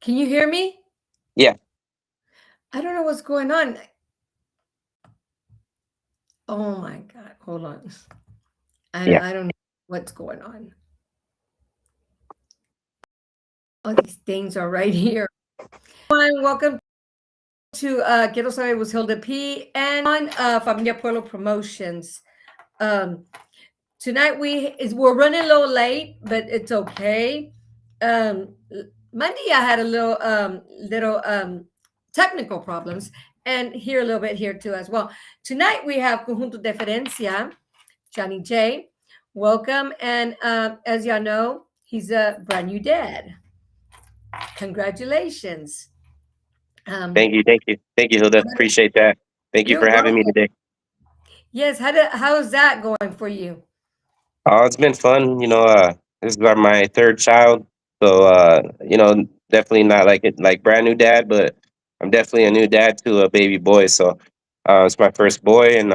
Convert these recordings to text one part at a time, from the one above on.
Can you hear me? Yeah, I don't know what's going on. Oh my God. Hold on. yeah. I don't know what's going on. All these things are right here. Welcome to Quiero Saber with Hilda P. and on Familia Pueblo Promotions. Um, Tonight we're running a little late, but it's okay. Monday I had a little technical problems, and here a little bit here too as well. Tonight we have Conjunto Deferencia, Johnny J. Welcome, and as y'all know, he's a brand new dad. Congratulations. Um, Thank you, Hilda. Appreciate that. Thank you you're for having me welcome. today. Yes, how's that going for you? Oh, it's been fun. This is my third child, so definitely not like brand new dad, but I'm definitely a new dad to a baby boy. So, it's my first boy, and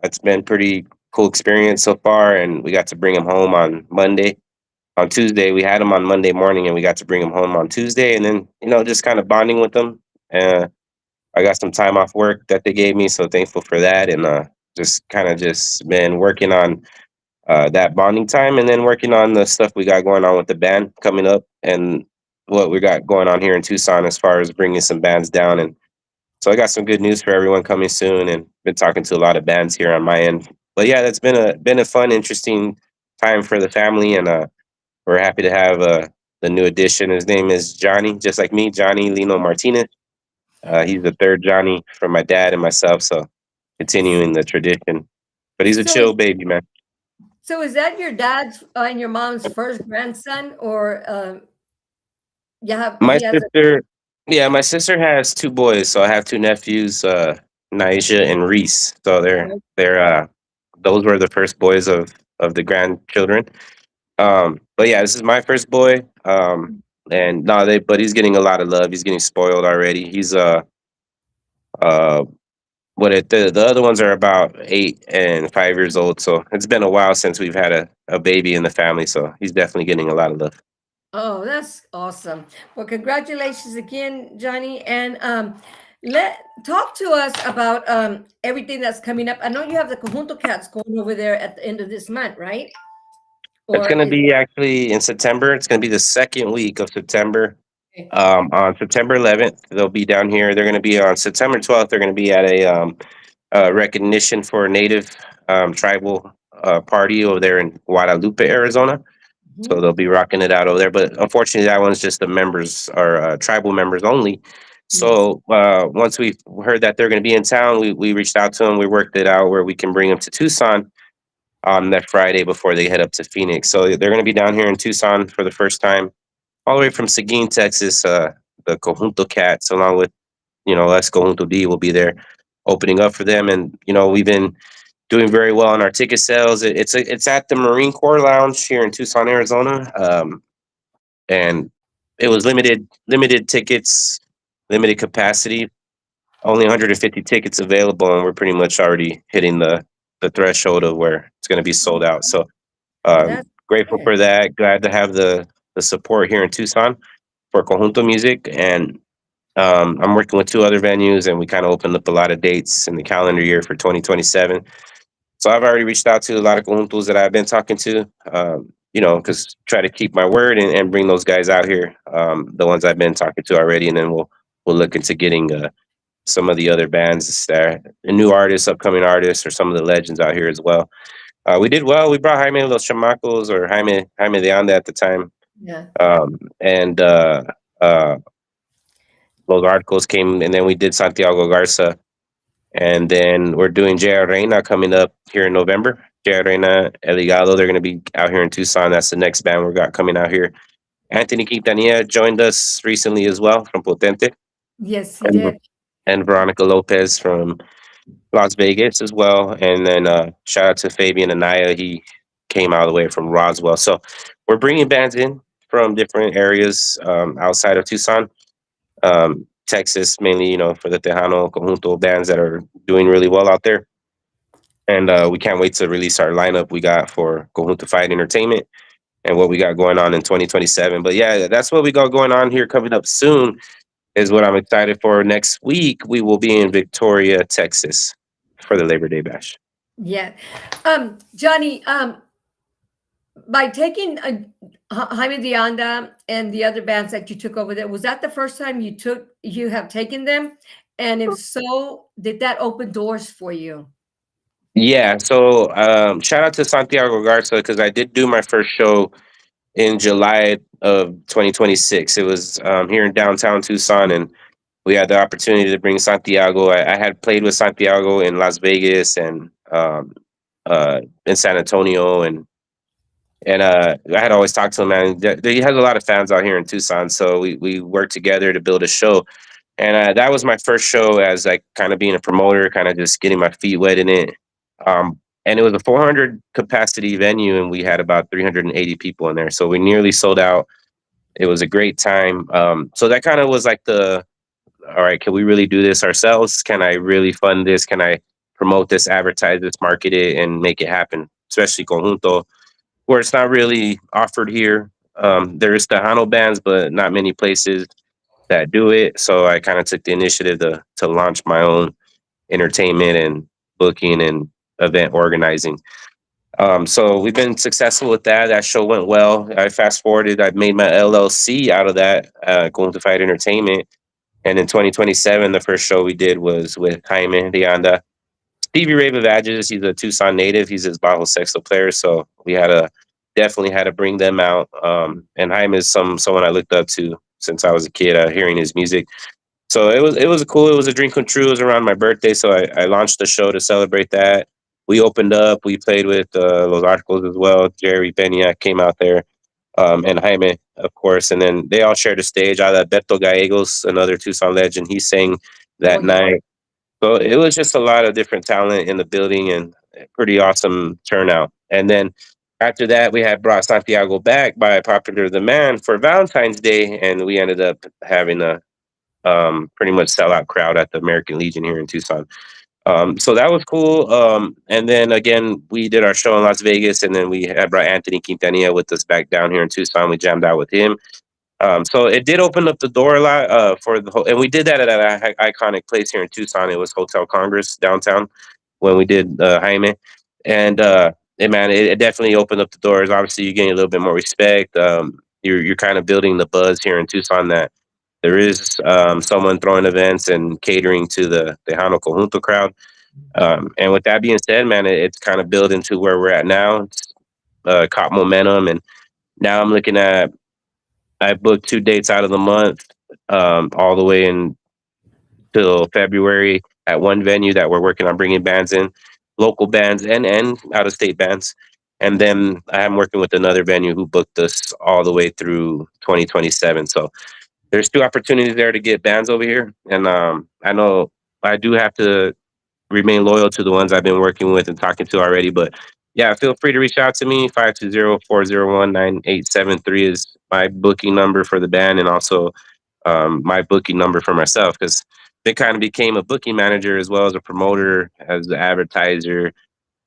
it's been pretty cool experience so far. And we got to bring him home on Monday. On Tuesday, we had him on Monday morning, and we got to bring him home on Tuesday, and then just kind of bonding with him. Uh, I got some time off work that they gave me, so thankful for that, and just kind of just been working on that bonding time, and then working on the stuff we got going on with the band coming up, and what we got going on here in Tucson as far as bringing some bands down. And so I got some good news for everyone coming soon, and been talking to a lot of bands here on my end. But yeah, that's been a fun, interesting time for the family, and we're happy to have the new addition. His name is Johnny, just like me, Johnny Lino Martinez. He's the third Johnny from my dad and myself, so continuing the tradition. But he's a So, chill baby, man. is that your dad's and your mom's first grandson, or My he has a sister, yeah, my sister has two boys, so I have two nephews, Naisha and Reese. So those were the first boys of the grandchildren. But yeah, this is my first boy. And no, but he's getting a lot of love. He's getting spoiled already. He's uh the other ones are about 8 and 5 years old, so it's been a while since we've had a baby in the family, so he's definitely getting a lot of love. Oh, that's awesome. Well, congratulations again, Johnny. And let talk to us about everything that's coming up. I know you have the Conjunto Cats going over there at the end of this month, right? It's Or going to is be actually in September. It's going to be the second week of September. it On September 11th, they'll be down here. They're going to be on September 12th. They're going to be at a recognition for Native tribal party over there in Guadalupe, Arizona. So Mhm. they'll be rocking it out over there. But unfortunately, that one's just the members or tribal members only. Yes. So once we heard that they're going to be in town, we reached out to them. We worked it out where we can bring them to Tucson on that Friday before they head up to Phoenix. So they're going to be down here in Tucson for the first time, all the way from Seguin, Texas. The Conjunto Cats, along with us Conjunto D, will be there opening up for them. And we've been doing very well on our ticket sales. It's at the Marine Corps Lounge here in Tucson, Arizona. And it was limited tickets, limited capacity, only 150 tickets available, and we're pretty much already hitting the threshold of where it's going to be sold out. So That's grateful good. for that. Glad to have the support here in Tucson for Conjunto Music, and I'm working with two other venues, and we kind of opened up a lot of dates in the calendar year for 2027. So I've already reached out to a lot of conjuntos that I've been talking to, because try to keep my word and bring those guys out here, the ones I've been talking to already, and then we'll look into getting some of the other bands that are new artists, upcoming artists, or some of the legends out here as well. We did well. We brought Jaime Los Chamacos, or Jaime de Anda at the time, Yeah. and Los Arcos came, and then we did Santiago Garza, and then we're doing J.R. Reina coming up here in November. J.R. Reina, El Higado, they're going to be out here in Tucson. That's the next band we got coming out here. Anthony Quintanilla joined us recently as well from Potente, Yes, he and did. Veronica Lopez from Las Vegas as well. And then shout out to Fabian Anaya. He came all the way from Roswell. So we're bringing bands in from different areas outside of Tucson, Texas, mainly, for the Tejano Conjunto bands that are doing really well out there. And we can't wait to release our lineup we got for Conjunto Fight Entertainment. and what we got going on in 2027. But yeah, that's what we got going on here coming up soon. Is what I'm excited for. Next week we will be in Victoria, Texas, for the Labor Day Bash. Yeah. Johnny, by taking Jaime Dianda and the other bands that you took over there, was that the first time you have taken them? And if so, did that open doors for you? Yeah, so shout out to Santiago Garza because I did do my first show in July of 2026. It was here in downtown Tucson, and we had the opportunity to bring Santiago. I had played with Santiago in Las Vegas and in San Antonio, and I had always talked to him. Man, he has a lot of fans out here in Tucson, so we worked together to build a show. And that was my first show as like kind of being a promoter, kind of just getting my feet wet in it. And it was a 400 capacity venue, and we had about 380 people in there, so we nearly sold out. It was a great time. So that kind of was like the all right, can we really do this ourselves? Can I really fund this? Can I promote this, advertise this, market it, and make it happen? Especially conjunto, where it's not really offered here. There is Tejano bands, but not many places that do it. So I kind of took the initiative to launch my own entertainment and booking and event organizing. So we've been successful with that. That show went well. I fast forwarded. I made my LLC out of that, going to fight entertainment. And in 2027, the first show we did was with Jaime Dianda. Stevie Ray Vavages, he's a Tucson native. He's his Bajo Sexto player. So we had to definitely had to bring them out. And Jaime is someone I looked up to since I was a kid, hearing his music. So it was cool. It was a dream come true. It was around my birthday, so I launched the show to celebrate that. We opened up. We played with Los Arcos as well. Jerry Pena came out there, and Jaime, of course. And then they all shared the stage. Beto Gallegos, another Tucson legend, he sang Oh that yeah. night. So it was just a lot of different talent in the building and a pretty awesome turnout. And then after that, we had brought Santiago back by popular demand for Valentine's Day, and we ended up having a pretty much sellout crowd at the American Legion here in Tucson. So that was cool. And then again, we did our show in Las Vegas, and then we had brought Anthony Quintanilla with us back down here in Tucson. We jammed out with him. So it did open up the door a lot for the whole, and we did that at an iconic place here in Tucson. It was Hotel Congress downtown when we did Jaime, and man, it definitely opened up the doors. Obviously, you're getting a little bit more respect. You're kind of building the buzz here in Tucson that there is someone throwing events and catering to the Tejano Conjunto crowd. And with that being said, man, it's kind of building to where we're at now. It's caught momentum, and now I'm looking at I booked 2 dates out of the month, all the way until February at one venue that we're working on bringing bands in, local bands and out of state bands. And then I am working with another venue who booked us all the way through 2027. So there's 2 opportunities there to get bands over here. And I know I do have to remain loyal to the ones I've been working with and talking to already. But yeah, feel free to reach out to me. 520-401-9873 is my booking number for the band, and also my booking number for myself, because they kind of became a booking manager as well as a promoter, as an advertiser.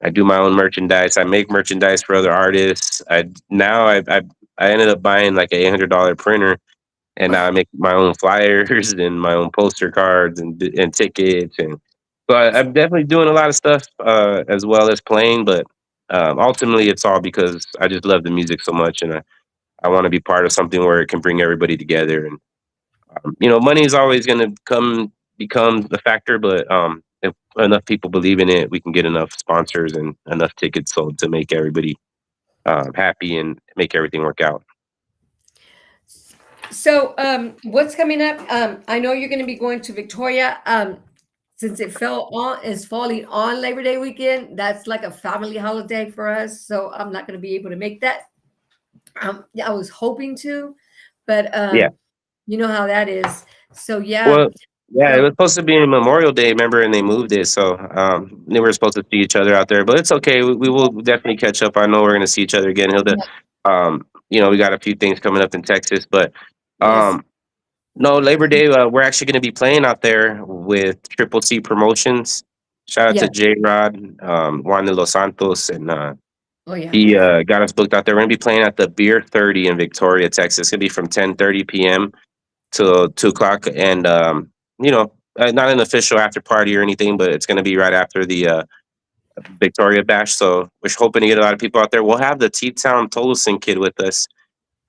I do my own merchandise. I make merchandise for other artists. I ended up buying like a $800 printer, and now I make my own flyers and my own poster cards and tickets, and so I'm definitely doing a lot of stuff as well as playing. But ultimately, it's all because I just love the music so much, and I want to be part of something where it can bring everybody together. And money is always going to become a factor, but if enough people believe in it, we can get enough sponsors and enough tickets sold to make everybody happy and make everything work out. So, what's coming up? I know you're going to be going to Victoria. Since is falling on Labor Day weekend, that's like a family holiday for us. So I'm not going to be able to make that. Yeah, I was hoping to, but Yeah. you know how that is. So yeah, Well, yeah, it so was supposed to be in Memorial Day, remember, and they moved it. So they were supposed to see each other out there, but it's okay. We will definitely catch up. I know we're going to see each other again, Hilda. yeah, We got a few things coming up in Texas, but yes, um, no, Labor Day, we're actually going to be playing out there with Triple C Promotions. Shout out yeah. to J Rod, Juan de los Santos, and Oh yeah. He got us booked out there. We're gonna be playing at the Beer 30 in Victoria, Texas. It's gonna be from 10:30 p.m. till 2 o'clock, and not an official after party or anything, but it's gonna be right after the Victoria Bash. So we're hoping to get a lot of people out there. We'll have the T Town Tolleson kid with us,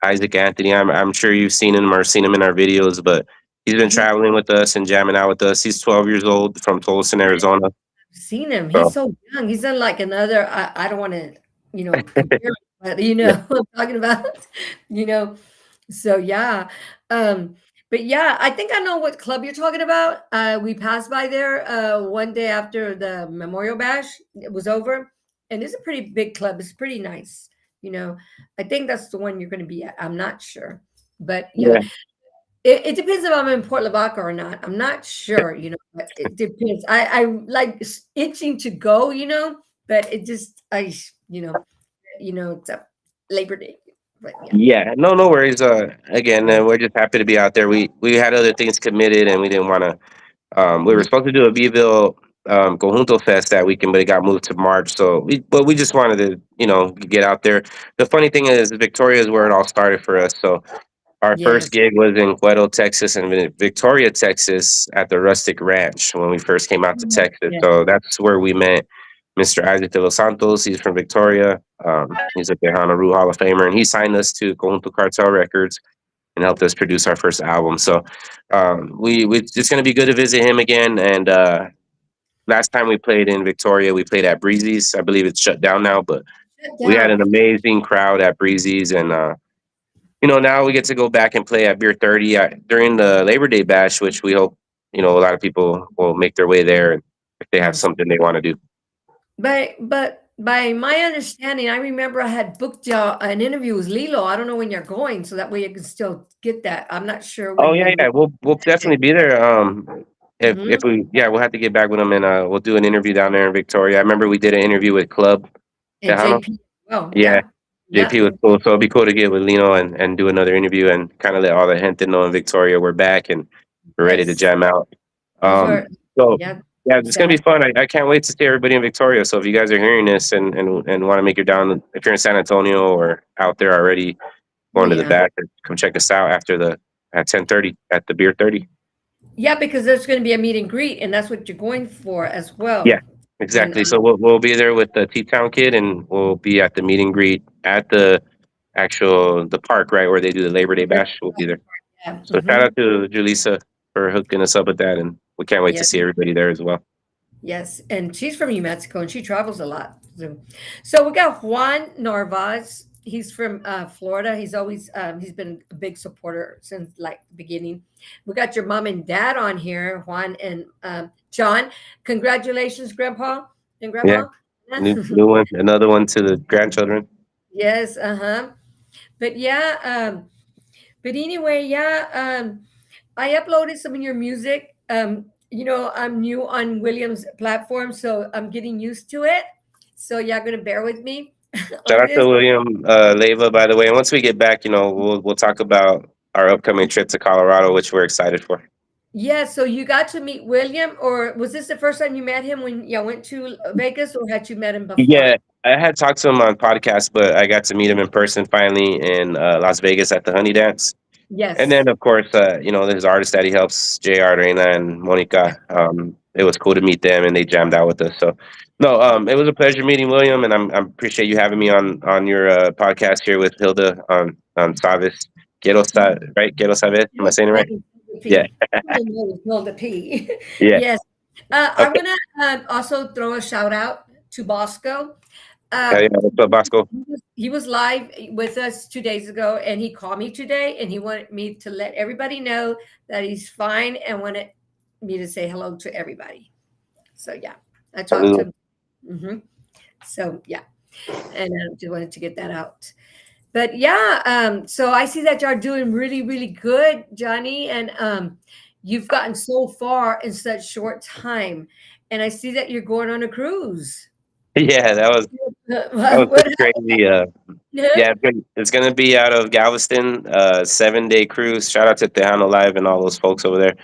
Isaac Anthony. I'm sure you've seen him or seen him in our videos, but he's been He traveling with us and jamming out with us. He's 12 years old from Tolleson, Arizona. seen him. He's So so young. He's in like another. I don't want to, compare, but yeah, what I'm talking about. You know, so yeah, um, but yeah, I think I know what club you're talking about. We passed by there one day after the Memorial Bash it was over, and it's a pretty big club. It's pretty nice. You know, I think that's the one you're going to be at. I'm not sure, but yeah, yeah, it depends if I'm in Port Lavaca or not. I'm not sure, but it depends. I like itching to go, but it just it's a Labor Day, but yeah. yeah. No worries. Again, we're just happy to be out there. We had other things committed, and we didn't want to. We were Mhm. supposed to do a Viville Conjunto Fest that weekend, but it got moved to March. But we just wanted to, get out there. The funny thing is, Victoria is where it all started for us. So our first Yes. gig was in Cuero, Texas, and in Victoria, Texas, at the Rustic Ranch when we first came out to Oh, Texas. yeah. So that's where we met Mr. Isaac de los Santos. He's from Victoria. He's a Tejano Rue Hall of Famer, and he signed us to Conjunto Cartel Records and helped us produce our first album. So we it's going to be good to visit him again. And last time we played in Victoria, we played at Breezy's. I believe it's shut down now, but Shut we had down. an amazing crowd at Breezy's, and now we get to go back and play at Beer 30 during the Labor Day Bash, which we hope a lot of people will make their way there, and if they have Yes. something they want to do. But by my understanding, I remember I had booked an interview with Lilo. I don't know when you're going, so that way you can still get that. I'm not sure Oh when yeah, you're yeah, we'll definitely be there. If hmm we'll have to get back with them, and we'll do an interview down there in Victoria. I remember we did an interview with Club and Tejano. JP. Oh, Yeah, yeah. JP Yeah. was cool. So it'd be cool to get with Lino and do another interview and kind of let all the gente know in Victoria we're back and we're ready to Yes. jam out. Those were So yeah, yeah, it's gonna be sad. fun. I can't wait to see everybody in Victoria. So if you guys are hearing this and want to make it down, if you're in San Antonio or out there already going to the Yeah. back, come check us out at 10:30 at the Beer 30. Yeah, because there's going to be a meet and greet, and that's what you're going for as Yeah, well. And exactly. So we'll be there with the T Town kid, and we'll be at the meet and greet at the park, right where they do the Labor Day Bash. We'll be there. yeah, So shout out to Julissa for hooking us up with that, and we can't wait to yeah, see everybody there as well. yes. And she's from New Mexico, and she travels a lot. So we got Juan Narvaz. He's from Florida. He's been a big supporter since like the beginning. We got your mom and dad on here, Juan and John. Congratulations, Grandpa and Yeah, Grandma. new one, another one to the grandchildren. Yes, uh-huh. But yeah, but anyway, yeah, I uploaded some of your music. I'm new on William's platform, so I'm getting used to it. So y'all gonna bear with me Shout on out this. to William Leva, by the way. And once we get back, we'll talk about our upcoming trip to Colorado, which we're excited for. Yeah, so you got to meet William, or was this the first time you met him when y'all went to Vegas, or had you met him before? Yeah, I had talked to him on podcast, but I got to meet him in person finally in Las Vegas at the Honey Dance. And Yes. then, of course, there's artists that he helps, JR, Reina, and Yeah. Monica. It was cool to meet them, and they jammed out with us. So, no, it was a pleasure meeting William, and I appreciate you having me on your podcast here with Hilda on Savis. Right? Quiero saber. Am I saying it right? Yeah, The P. yeah. Yes. I'm Okay. gonna also throw a shout out to Bosco. Yeah, Um, what's up, Bosco? he was live with us 2 days ago, and he called me today, and he wanted me to let everybody know that he's fine, and wanted me to say hello to everybody. So yeah, I talked to Saludos. him. So yeah, and I just wanted to get that out. But yeah, so I see that y'all doing really, really good, Johnny, and you've gotten so far in such short time, and I see that you're going on a cruise. Yeah, that was What pretty crazy. happened? Yeah, it's gonna be out of Galveston, 7 day cruise. Shout out to Tejano Live and all those folks over there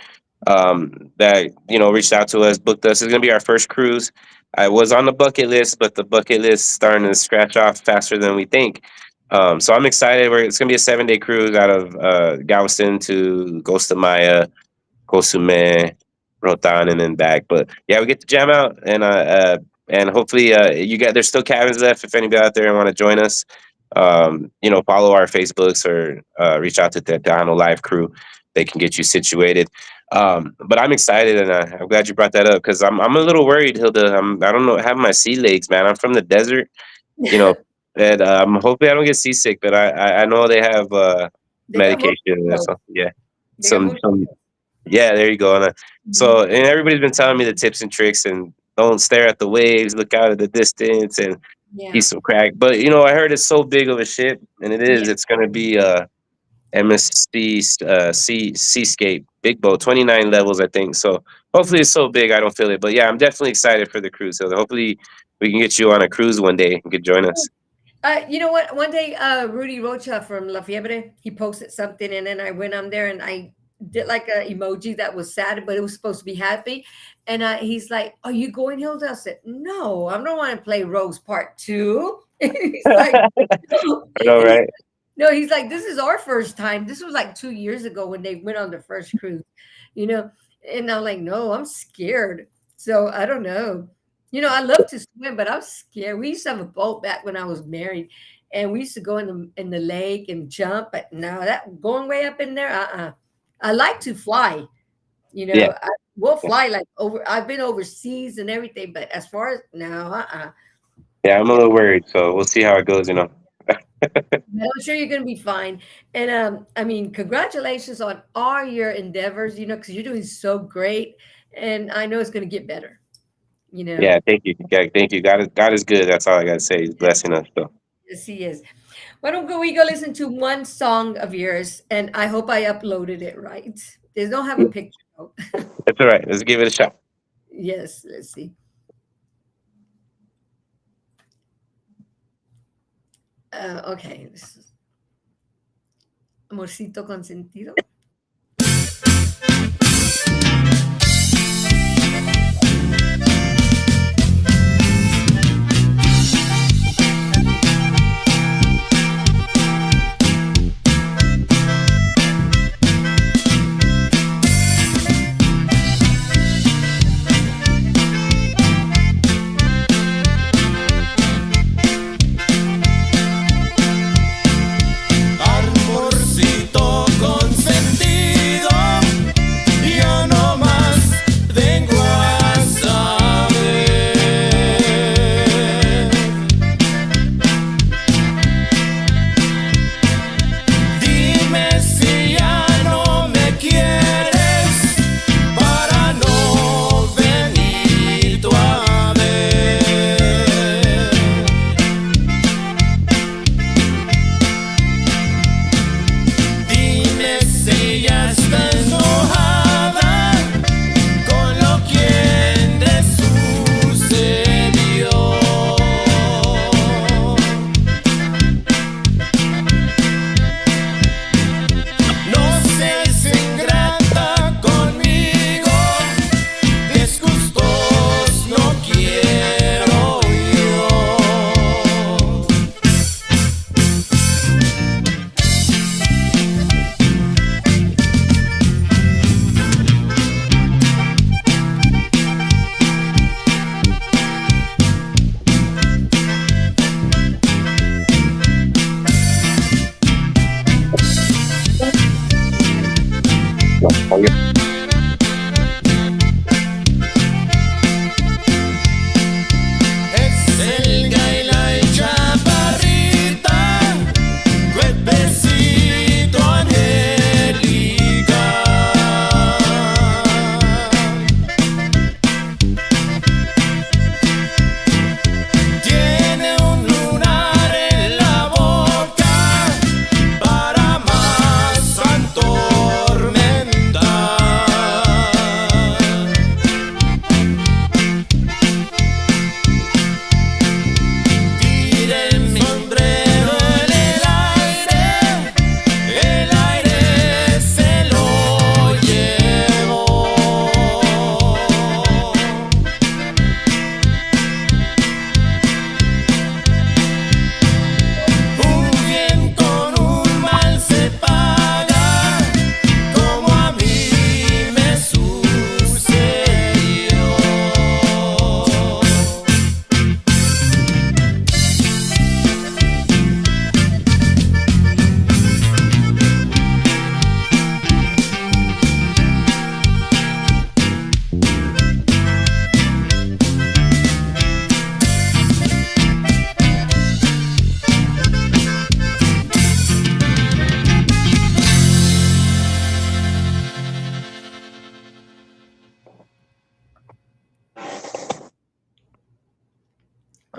that reached out to us, booked us. It's gonna be our first cruise. I was on the bucket list, but the bucket list starting to scratch off faster than we think. So I'm excited. It's gonna be a 7 day cruise out of Galveston to Costa Maya, Cozumel, Rotan, and then back. But yeah, we get to jam out, and hopefully you got there's still cabins left if anybody out there want to join us. Follow our Facebooks or reach out to the Tejano Live crew. They can get you situated. But I'm excited, and I'm glad you brought that up because I'm a little worried, Hilda. I don't know, have my sea legs, man. I'm from the desert, you know, and hopefully I don't get seasick. But I know they have They got medication and mosquitoes. stuff. Yeah, They got some mosquitoes. yeah, there you go. Mhm. And everybody's been telling me the tips and tricks and don't stare at the waves, look out at the distance and eat Yeah. some crack. But I heard it's so big of a ship, and it Yeah. is. It's gonna be MSC Seascape big boat, 29 levels, I think. So hopefully it's so big I don't feel it. But yeah, I'm definitely excited for the cruise. So hopefully we can get you on a cruise one day and could join us. You know what? One day, Rudy Rocha from La Fiebre, he posted something, and then I went on there and I did like a emoji that was sad, but it was supposed to be happy. And he's like, "Are you going, Hilda?" I said, "No, I don't want to play Rose Part Two." He's like, "No." I know, right? No, he's like, "This is our first time." This was like 2 years ago when they went on the first cruise, you know. And I'm like, "No, I'm scared." So I don't know. I love to swim, but I'm scared. We used to have a boat back when I was married, and we used to go in the lake and jump. But now that going way up in there, I like to fly. Yeah. We'll fly like over. I've been overseas and everything, but as far as now, Yeah, I'm a yeah. little worried, so we'll see how it goes. But I'm sure you're going to be fine. And I mean, congratulations on all your endeavors. Because you're doing so great, and I know it's going to get better. You know. Yeah, thank you. Yeah, thank you. God is good. That's all I gotta say. He's blessing us. So Yes, he is. Why don't we go listen to one song of yours? And I hope I uploaded it right. They don't have a picture though. that's all right. Let's give it a shot. Yes, let's see. Okay. This is Amorcito Consentido. Amorcito consentido, yo no más vengo a saber. Dime si ya no me quieres para no venir tú a ver. Dime si ya estás enojada con lo que te sucedió. No seas ingrata conmigo, disgustos no quiero yo. Es el gaila y chaparrita, cuerpecito angelical. Tiene un lunar en la boca para más atormentar.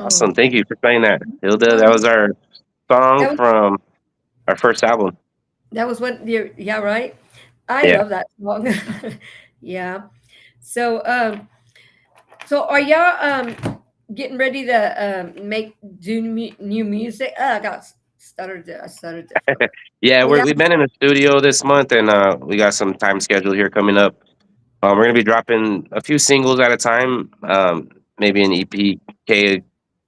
Oh, Awesome. Thank you for playing that, Hilda. That um, was our song that was from our first album. that was what you yeah, right? I Yeah. love that song. Yeah. So so are y'all getting ready to make do new music? I got stuttered I stuttered there for a minute. Yeah, Yeah. we've been in the studio this month, and we got some time scheduled here coming up. We're gonna be dropping a few singles at a time, maybe an EPK, a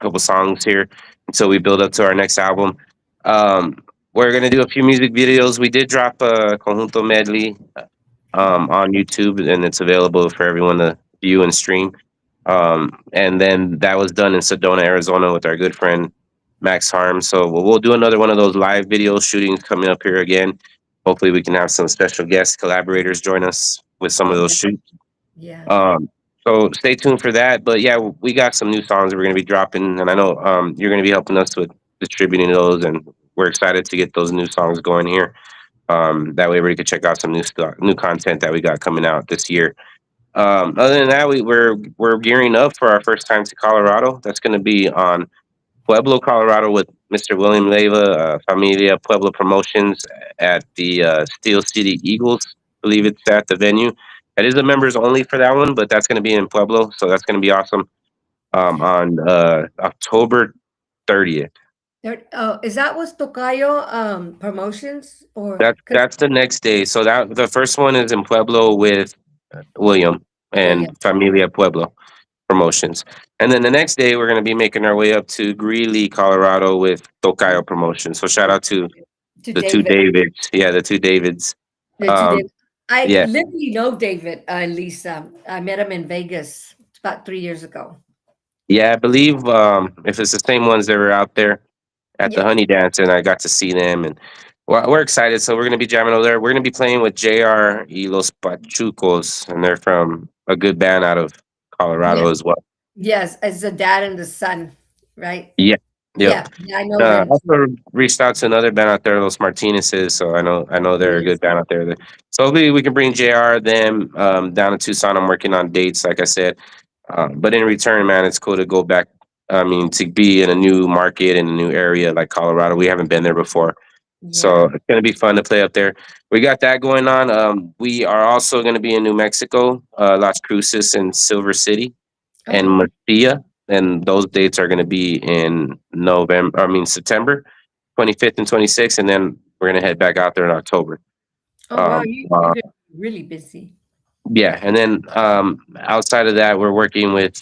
couple songs here until we build up to our next album. Um, we're gonna do a few music videos. We did drop a conjunto medley on YouTube, and it's available for everyone to view and stream. And then that was done in Sedona, Arizona, with our good friend Max Harm. So we'll do another one of those live video shootings coming up here again. Hopefully, we can have some special guest collaborators join us with some Oh of those yeah. shoots. Yeah. Um, so stay tuned for that. But yeah, we got some new songs we're going to be dropping, and I know you're going to be helping us with distributing those, and we're excited to get those new songs going here. That way, everybody can check out some new content that we got coming out this year. Other than that, we're gearing up for our first time to Colorado. That's going to be on Pueblo, Colorado, with Mr. William Leyva, Familia Pueblo Promotions at the Steel City Eagles. I believe it's at the venue. It is a members only for that one, but that's going to be in Pueblo, so that's going to be awesome. On October 30th. There, oh, is that was Tocayo promotions or because That's the next day. So that the first one is in Pueblo with William and William? Familia Pueblo Promotions. And then the next day, we're going to be making our way up to Greeley, Colorado with Tokayo Promotions. So shout out to To the two David. Davids. Yeah, the two Davids. To Um, David. I yeah, literally know David and Lisa. I met him in Vegas about 3 years ago. yeah, I believe if it's the same ones that were out there at the Yeah. Honey Dance, and I got to see them, and we're excited. So we're going to be jamming over there. We're going to be playing with JR y Los Pachucos, and they're from a good band out of Colorado Yes. as well. Yes. As the dad and the son, right? Yeah, yep. Yeah. Yeah. I know them too. Also reached out to another band out there, Los Martinez's. So I know they're a Yes. good band out there. So hopefully we can bring JR them down to Tucson. I'm working on dates, like I said. But in return, man, it's cool to go back. I mean, to be in a new market in a new area like Colorado. We haven't been there before, so Yeah. it's gonna be fun to play up there. We got that going on. We are also gonna be in New Mexico, Las Cruces, and Silver City and Oh. Mesilla, and those dates are going to be in November. I mean September 25th and 26th, and then we're going to head back out there in October. Oh wow. Um, You're uh, gonna be really busy. yeah, and then outside of that, we're working with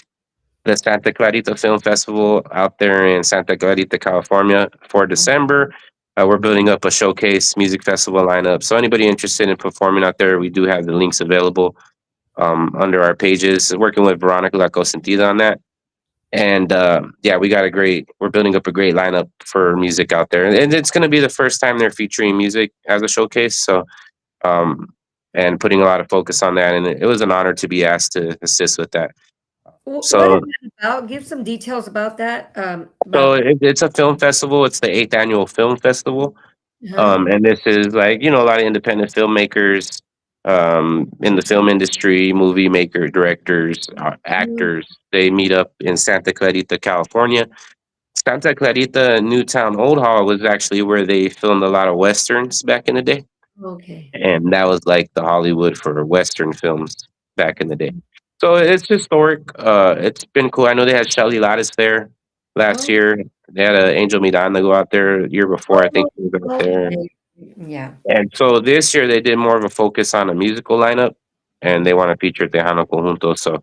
the Santa Clarita Film Festival out there in Santa Clarita, California for December. We're building up a showcase music festival lineup. So anybody interested in performing out there, we do have the links available under our pages. Working with Veronica La Cosentida on that. And yeah, we're building up a great lineup for music out there, and it's going to be the first time they're featuring music as a showcase. So um, and putting a lot of focus on that, and it was an honor to be asked to assist with that. What is So that about? Give some details about that. so About it's a film festival. It's the eighth annual film festival. huh? And this is like, a lot of independent filmmakers in the film industry, movie maker, directors, Mm, actors. They meet up in Santa Clarita, California. Santa Clarita, Newtown Old Hall was actually where they filmed a lot of westerns back in the day, okay. and that was like the Hollywood for western films back in the day. So it's historic. It's been cool. I know they had Shelly Lattis there last Oh, year. They had Angel Miranda go out there the year before. I think oh, he was out there. okay. Yeah. And so this year they did more of a focus on a musical lineup, and they want to feature Tejano Conjunto. So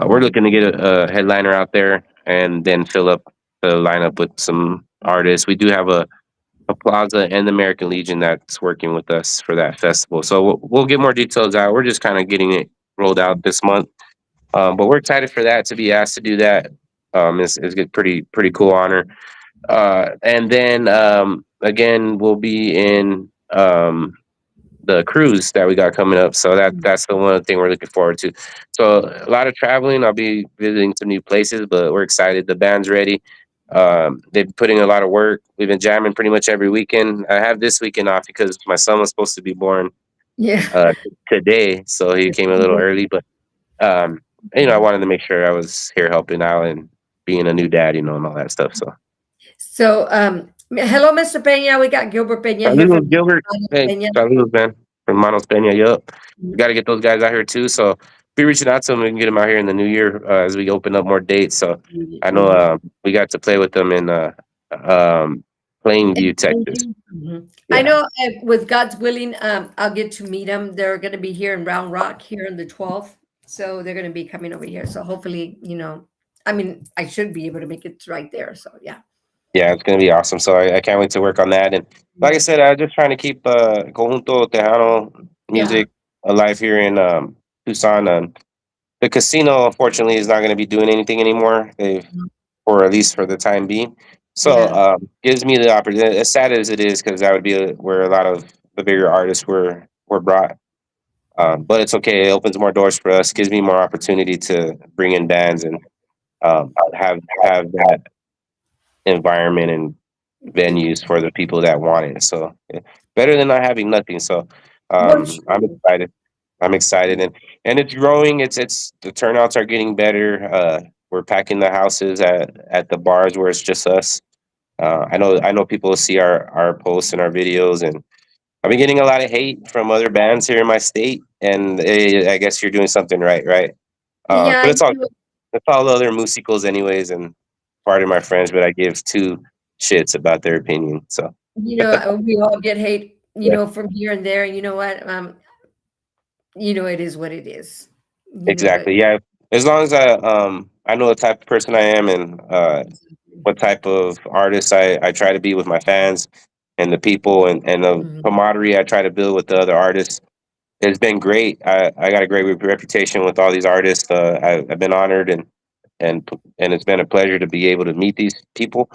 we're Oh, looking to get a headliner out there and then fill up the lineup with some artists. We do have a Plaza and the American Legion that's working with us for that festival. So we'll get more details out. We're just kind of getting it rolled out this month. But we're excited for that to be asked to do that. Is a pretty cool honor. And then again, we'll be in the cruise that we got coming up. So that's the one thing we're looking forward to. So a lot of traveling. I'll be visiting some new places, but we're excited. The band's ready. They've been putting a lot of work. We've been jamming pretty much every weekend. I have this weekend off because my son was supposed to be born yeah. uh, today, so he came a little early. But I Yeah. wanted to make sure I was here helping out, and being a new dad, and all that stuff. So So, hello, Mr. Pena. We got Gilbert Pena here saludos, from Gilbert. Hey, Pena. saludos, man. From Manos Peña. Yup. We got to get those guys out here too. So be reaching out to them. We can get them out here in the new year as we open up more dates. So I know Mhm. we got to play with them in Plainview, Texas. I Yeah. know with God's willing, I'll get to meet them. They're going to be here in Round Rock here on the 12th. So they're going to be coming over here. So hopefully, I mean, I should be able to make it right there. So yeah. Yeah, it's gonna be awesome. So I can't wait to work on that. And like I said, I'm just trying to keep Conjunto Tejano Yeah. music alive here in Tucson. The casino, unfortunately, is not going to be doing anything anymore, or at least for the time being. So Yeah. gives me the opportunity. As sad as it is, because that would be where a lot of the bigger artists were brought. But it's okay. It opens more doors for us. Gives me more opportunity to bring in bands and have that environment and venues for the people that want it. So better than not having nothing. So Well, I'm true. excited. I'm excited, and it's growing. It's the turnouts are getting better. We're packing the houses at the bars where it's just us. I know people see our posts and our videos, and I've been getting a lot of hate from other bands here in my state. And I guess you're doing something right, right? Yeah. But it's all the other musicals, anyways, and part of my friends. But I give two shits about their opinion. So We all get hate, yeah, from here and there. And you know what? It is what it is. But exactly. Yeah, as long as I know the type of person I am and what type of artist I try to be with my fans and the people and the Mhm. camaraderie I try to build with the other artists. It's been great. I got a great reputation with all these artists. I've been honored and it's been a pleasure to be able to meet these people.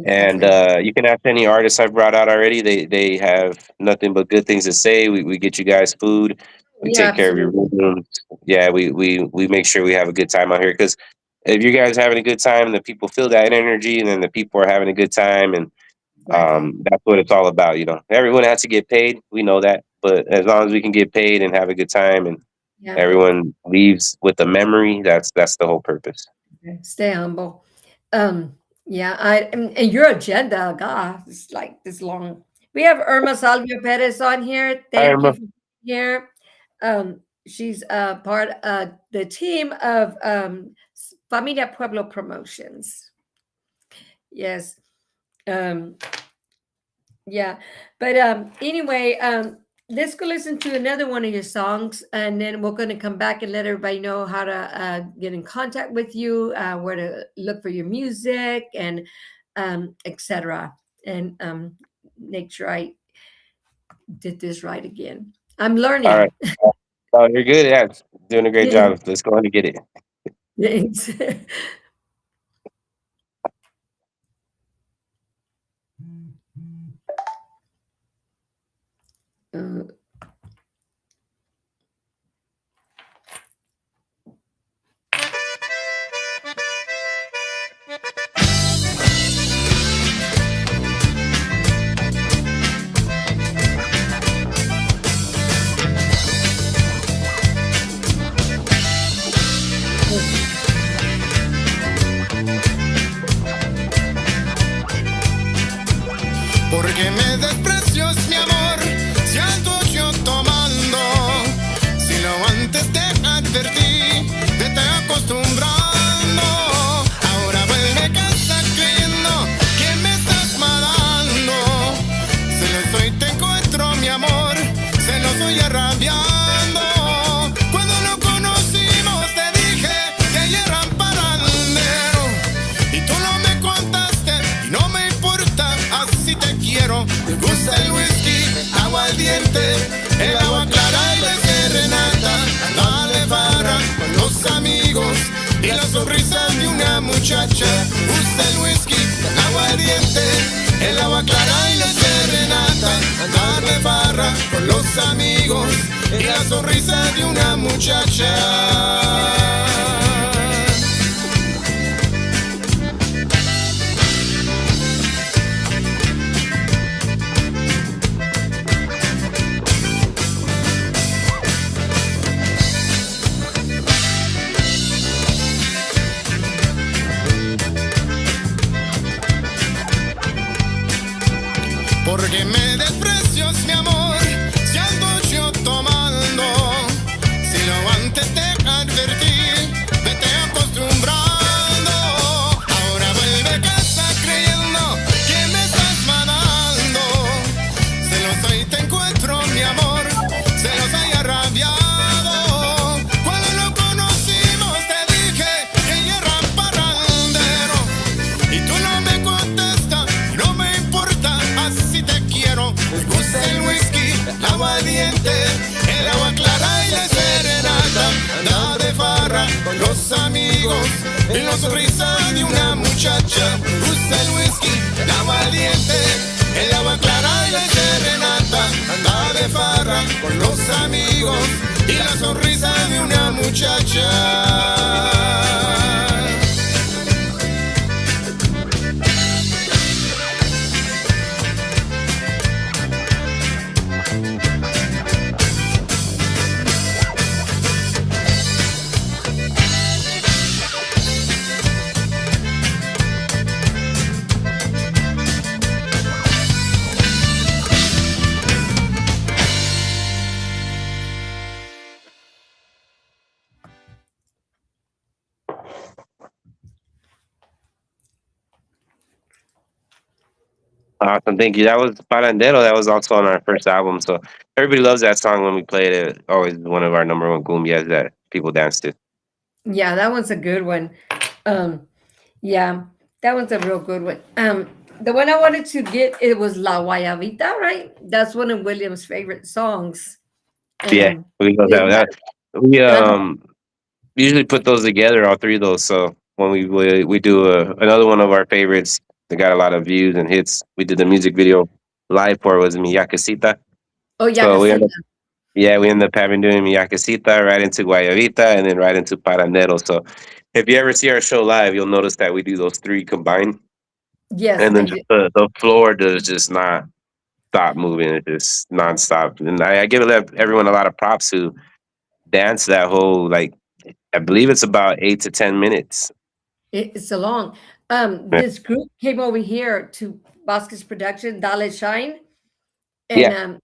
And Exactly. you can ask any artists I've brought out already. They have nothing but good things to say. We get you guys food. We Yeah, take care of your absolutely. rooms. Yeah, we make sure we have a good time out here because if you guys are having a good time, the people feel that energy, and then the people are having a good time, and Exactly. that's what it's all about. Everyone has to get paid. We know that, but as long as we can get paid and have a good time, and Yeah. everyone leaves with a memory, that's the whole purpose. Okay. Stay humble. Yeah, and your agenda, God, it's like this long. We have Irma Salvia Perez on here. Hi, Thank you Irma. for being here. She's part of the team of Familia Pueblo Promotions. Yes. Um, yeah. But anyway, let's go listen to another one of your songs, and then we're going to come back and let everybody know how to get in contact with you, where to look for your music, and etc. And make sure I did this right again. I'm All right. learning. Oh, you're good. Yeah, doing a great job. Let's go ahead and get it. Thanks. Uh, Porque me desprecias, mi amor, si ando yo tomando. Si lo antes te advertí, vete acostumbrando. Ahora vuelve que estás creyendo que me estás malando. Celoso y te encuentro, mi amor, celoso y arrabiando. Cuando nos conocimos te dije que ya eran parandero. Y tú no me contaste y no me importa, así te quiero. Me gusta el whisky, agua al diente, el agua clara y la serenata. Dale barra con los amigos y la sonrisa de una muchacha. Me gusta el whisky, el agua al diente, el agua clara y la serenata. Darle barra con los amigos y la sonrisa de una muchacha. Porque me desprecias, mi amor, si ando yo tomando. Si lo antes te advertí, vete acostumbrando. Ahora vuelve a casa creyendo que me estás mandando. Celoso y te encuentro, mi amor, celosa y arrabiado. Cuando lo conocimos te dije que yo era parrandero. Y tú no me contestas, no me importa, así te quiero. Me gusta el whisky, el aguardiente, el agua clara y la serenata. Anda de farra con los amigos y la sonrisa de una muchacha. Me gusta el whisky, el aguardiente, el agua clara y la serenata. Anda de farra con los amigos y la sonrisa de una muchacha. Awesome, thank you. That was Parandero. That was also on our first album. So everybody loves that song when we played it. Always one of our number one cumbias that people dance to. Yeah, that one's a good one. Um, yeah, that one's a real good one. The one I wanted to get, it was La Guayabita, right? That's one of William's favorite songs. Yeah, And we love they that. got, We uh, usually put those together, all three of those. So when we do another one of our favorites that got a lot of views and hits, we did the music video live for was Mi Yacasita. oh yeah, So Casita. we end up having doing Mi Yacasita right into Guayabita and then right into Parandero. So if you ever see our show live, you'll notice that we do those three combined, Yes, and I then just did. the floor does just not stop moving. It's just nonstop. And I give everyone a lot of props who dance that whole like I believe it's about 8 to 10 minutes. It's a long. Yeah. This group came over here to Vasquez Production, Dale Shine, and Yeah.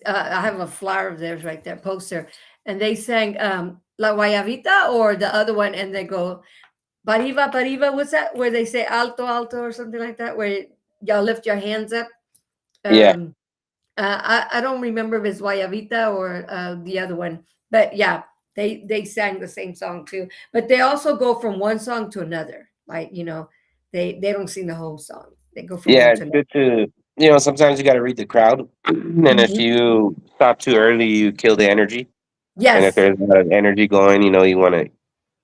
I have a flyer of theirs right there, poster, and they sang La Guayabita or the other one, and they go Pariva, Pariva. What's that? Where they say Alto, Alto, or something like that, where y'all lift your hands up. Yeah. Um, I don't remember if it's Guayabita or the other one, but yeah, they sang the same song too. But they also go from one song to another. Like they don't sing the whole song. They go from one Yeah, to it's another. good to sometimes you gotta read the crowd. And if Mhm. you stop too early, you kill the energy. And if Yes. there's a lot of energy going, you wanna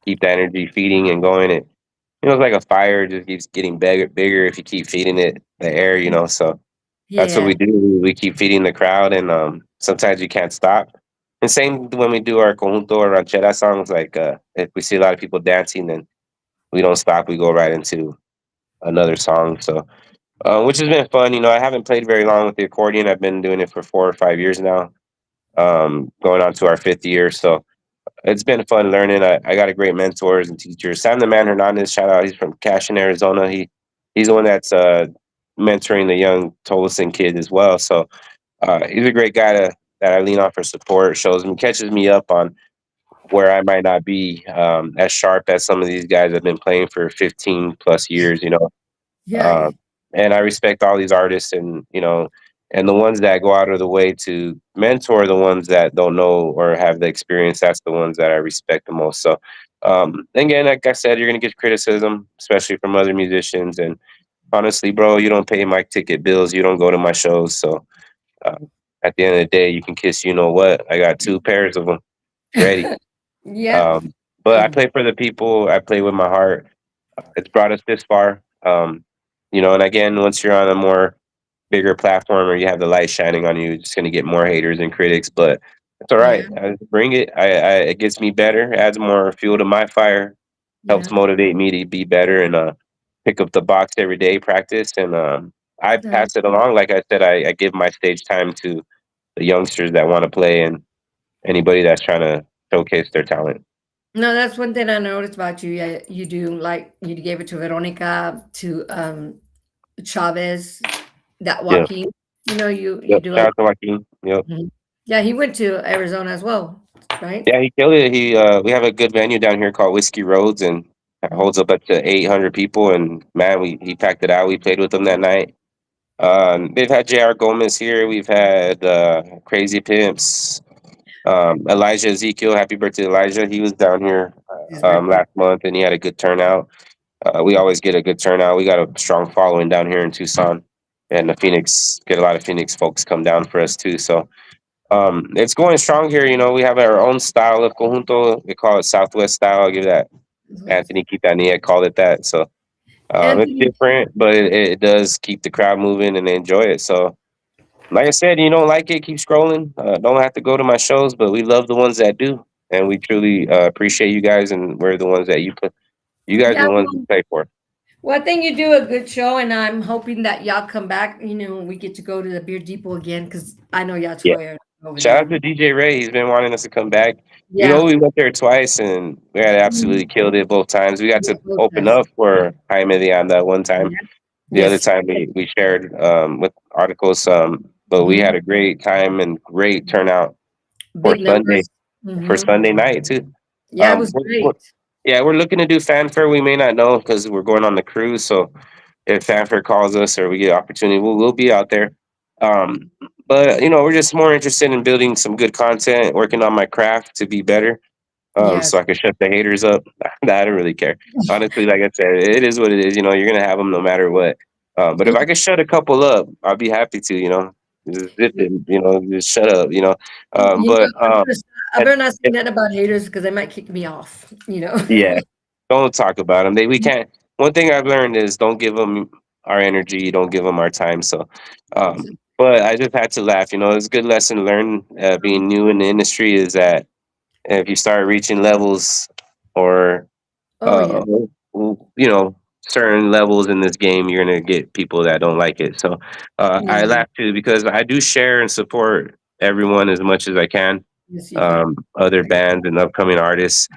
keep the energy feeding and going. It's like a fire, it just keeps getting bigger if you keep feeding it the air. So that's what we Yeah. do. We keep feeding the crowd, and sometimes you can't stop. And same when we do our conjunto or ranchera songs, like if we see a lot of people dancing, then we don't stop. We go right into another song. So which has been fun. I haven't played very long with the accordion. I've been doing it for 4 or 5 years now, going on to our fifth year. So it's been fun learning. I got a great mentors and teachers. Sam the Man Hernandez, shout out. He's from Cashin, Arizona. He's the one that's mentoring the young Tolleson kids as well. So he's a great guy that I lean on for support. Shows me, catches me up on where I might not be as sharp as some of these guys have been playing for 15 plus years. Yeah. Um, and I respect all these artists, and the ones that go out of the way to mentor the ones that don't know or have the experience. That's the ones that I respect the most. So, again, like I said, you're gonna get criticism, especially from other musicians. And honestly, bro, you don't pay my ticket bills. You don't go to my shows. So, uh, at the end of the day, you can kiss. You know what? I got two pairs of them ready. Yep. Um, but I play for the people. I play with my heart. It's brought us this far. And again, once you're on a more bigger platform or you have the light shining on you, you're just gonna get more haters and critics. But it's all right. Yeah. I bring it. It gets me better. Adds more fuel to my fire. Helps Yeah. motivate me to be better and pick up the box every day, practice, and I That- pass it along. Like I said, I give my stage time to the youngsters that want to play and anybody that's trying to showcase their talent. No, that's one thing I noticed about you. Yeah, you do like you gave it to Veronica, to Chavez, that Yeah. Joaquin. You Yep. do Shout it. out to Joaquin. Yep. Mhm. Yeah, he went to Arizona as well, right? Yeah, he killed it. We have a good venue down here called Whiskey Roads, and it Mhm. holds up to 800 people. And man, we he packed it out. We played with them that night. They've had J.R. Gomez here. We've had Crazy Pimps, Elijah Ezekiel. Happy birthday, Elijah. He was down here His birthday. last month, and he had a good turnout. We always get a good turnout. We got a strong following down here in Tucson, and the Phoenix get a lot of Phoenix folks come down for us too. So it's going strong here. You know, we have our own style of conjunto. We call it Southwest style. I'll give that Anthony Quintanilla called it that. So it's Anthony, different, but it does keep the crowd moving and they enjoy it. So like I said, you don't like it, keep scrolling. Don't have to go to my shows, but we love the ones that do, and we truly appreciate you guys. And we're the ones that you put. You guys are yeah, the ones we pay for. well, I think you do a good show, and I'm hoping that y'all come back. We get to go to the Beer Depot again because I know y'all Yeah. toy over Shout out there. to DJ Ray. He's been wanting us to come back. Yeah, We went there twice and we had mhm, absolutely killed it both times. We got yeah, to both open times. up for Jaime Dion that one time. Yeah. The other Yes. time we shared with articles, but we Hmm. had a great time and great turnout for Big Sunday numbers. for Hmm. Sunday night too. Yeah, it was We're great. yeah, we're looking to do fanfare. We may not know because we're going on the cruise. So if fanfare calls us or we get opportunity, we'll be out there. Um, but we're just more interested in building some good content, working on my craft to be better. Yes. So I can shut the haters up. Nah, I don't really care. Honestly, like I said, it is what it is. You're gonna have them no matter what. But if I could shut a couple up, I'll be happy to. Just zip it. Just shut up. But I at, better not say nothing about haters because they might kick me off. yeah, don't talk about them. We can't. One thing I've learned is don't give them our energy. Don't give them our time. So, but I just had to laugh. It's a good lesson learned. Being new in the industry is that if you start reaching levels or Oh yeah. uh, you know, certain levels in this game, you're gonna get people that don't like it. So I Yeah. laugh too because I do share and support everyone as much as I can. Yes, you do. Other Like bands and upcoming artists.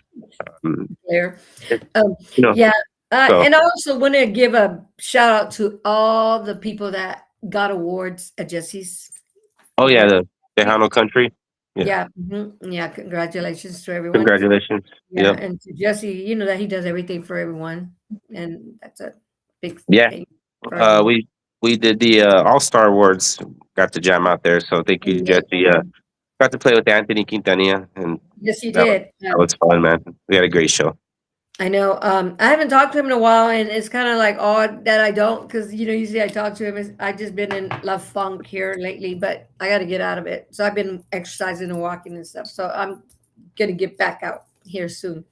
Um, Claire. it- Um, you know, yeah, so and I also want to give a shout out to all the people that got awards at Jesse's. oh yeah, That the Tejano country. Yeah, yeah, yeah. Congratulations to everyone. congratulations. Yeah, Yep. and to Jesse, that he does everything for everyone, and that's a big Yeah. thing for everyone. We did the All Star Awards. Got to jam out there. So thank you, Yes, Jesse. Got to play with Anthony Quintanilla, and yes, he that was did. that was fun, man. We had a great show. I know. I haven't talked to him in a while, and it's kind of like odd that I don't, because usually I talk to him. I just been in love funk here lately, but I got to get out of it. So I've been exercising and walking and stuff. So I'm gonna get back out here soon.